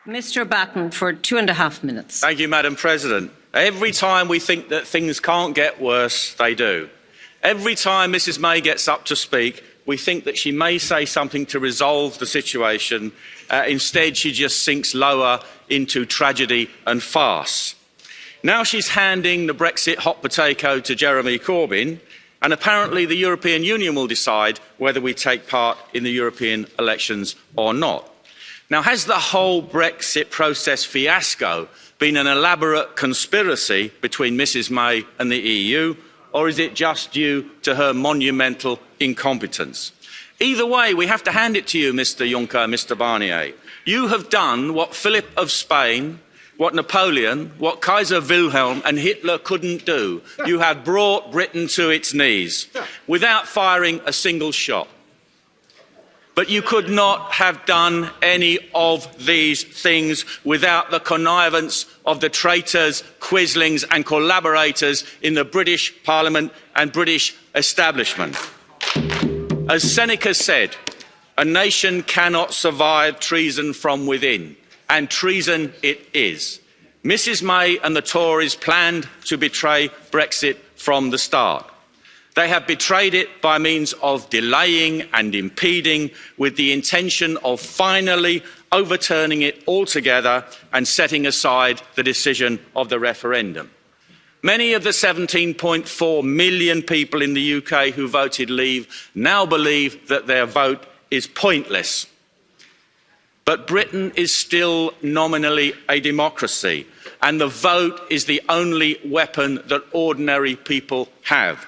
Mr. Batten for 2.5 minutes. Thank you, Madam President. Every time we think that things can't get worse, they do. Every time Mrs May gets up to speak, we think that she may say something to resolve the situation. Instead, she just sinks lower into tragedy and farce. Now she's handing the Brexit hot potato to Jeremy Corbyn, and apparently the European Union will decide whether we take part in the European elections or not. Now, has the whole Brexit process fiasco been an elaborate conspiracy between Mrs May and the EU, or is it just due to her monumental incompetence? Either way, we have to hand it to you, Mr Juncker, Mr Barnier. You have done what Philip of Spain, what Napoleon, what Kaiser Wilhelm and Hitler couldn't do. You have brought Britain to its knees without firing a single shot. But you could not have done any of these things without the connivance of the traitors, quislings and collaborators in the British Parliament and British establishment. As Seneca said, a nation cannot survive treason from within, and treason it is. Mrs May and the Tories planned to betray Brexit from the start. They have betrayed it by means of delaying and impeding, with the intention of finally overturning it altogether and setting aside the decision of the referendum. Many of the 17.4 million people in the UK who voted Leave now believe that their vote is pointless. But Britain is still nominally a democracy, and the vote is the only weapon that ordinary people have.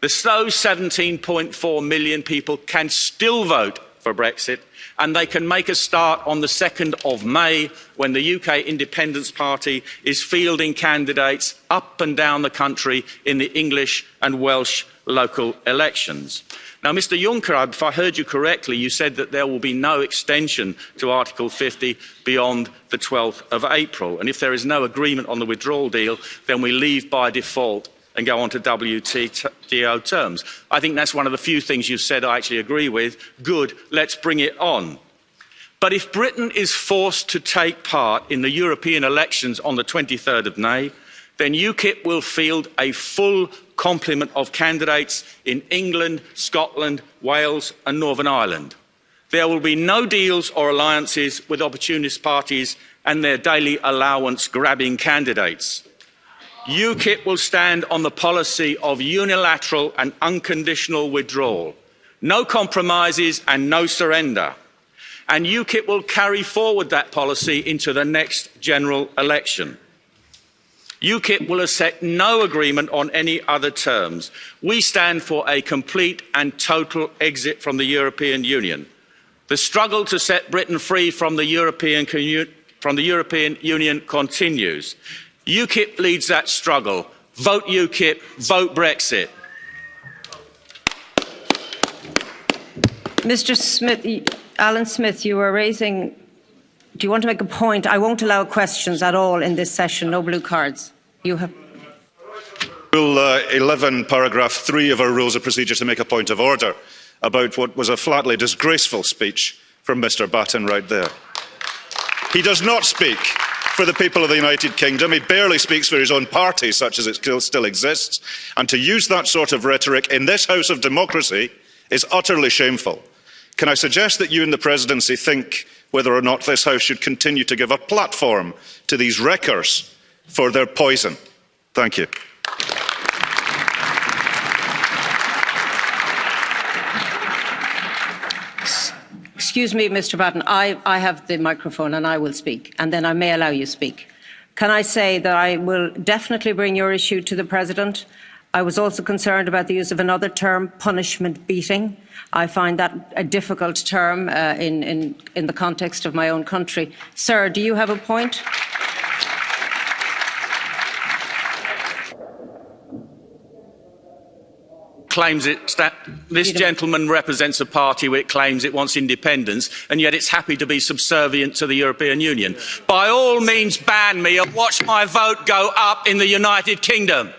Those 17.4 million people can still vote for Brexit, and they can make a start on the 2nd of May, when the UK Independence Party is fielding candidates up and down the country in the English and Welsh local elections. Now, Mr Juncker, if I heard you correctly, you said that there will be no extension to Article 50 beyond the 12th of April. And if there is no agreement on the withdrawal deal, then we leave by default and go on to WTO terms. I think that's one of the few things you've said I actually agree with. Good, let's bring it on. But if Britain is forced to take part in the European elections on the 23rd of May, then UKIP will field a full complement of candidates in England, Scotland, Wales and Northern Ireland. There will be no deals or alliances with opportunist parties and their daily allowance-grabbing candidates. UKIP will stand on the policy of unilateral and unconditional withdrawal, no compromises and no surrender. And UKIP will carry forward that policy into the next general election. UKIP will accept no agreement on any other terms. We stand for a complete and total exit from the European Union. The struggle to set Britain free from the European Union continues. UKIP leads that struggle. Vote UKIP, vote Brexit. Mr Smith, Alan Smith, you were raising... Do you want to make a point? I won't allow questions at all in this session. No blue cards. You have... Rule 11, paragraph 3 of our Rules of Procedure to make a point of order about what was a flatly disgraceful speech from Mr Batten right there. He does not speak for the people of the United Kingdom. He barely speaks for his own party, such as it still exists. And to use that sort of rhetoric in this House of democracy is utterly shameful. Can I suggest that you and the Presidency think whether or not this House should continue to give a platform to these wreckers for their poison? Thank you. Excuse me, Mr Batten, I have the microphone and I will speak, and then I may allow you to speak. Can I say that I will definitely bring your issue to the President? I was also concerned about the use of another term, punishment beating. I find that a difficult term in the context of my own country. Sir, do you have a point? This gentleman represents a party which claims it wants independence, and yet it's happy to be subservient to the European Union. By all means, ban me and watch my vote go up in the United Kingdom.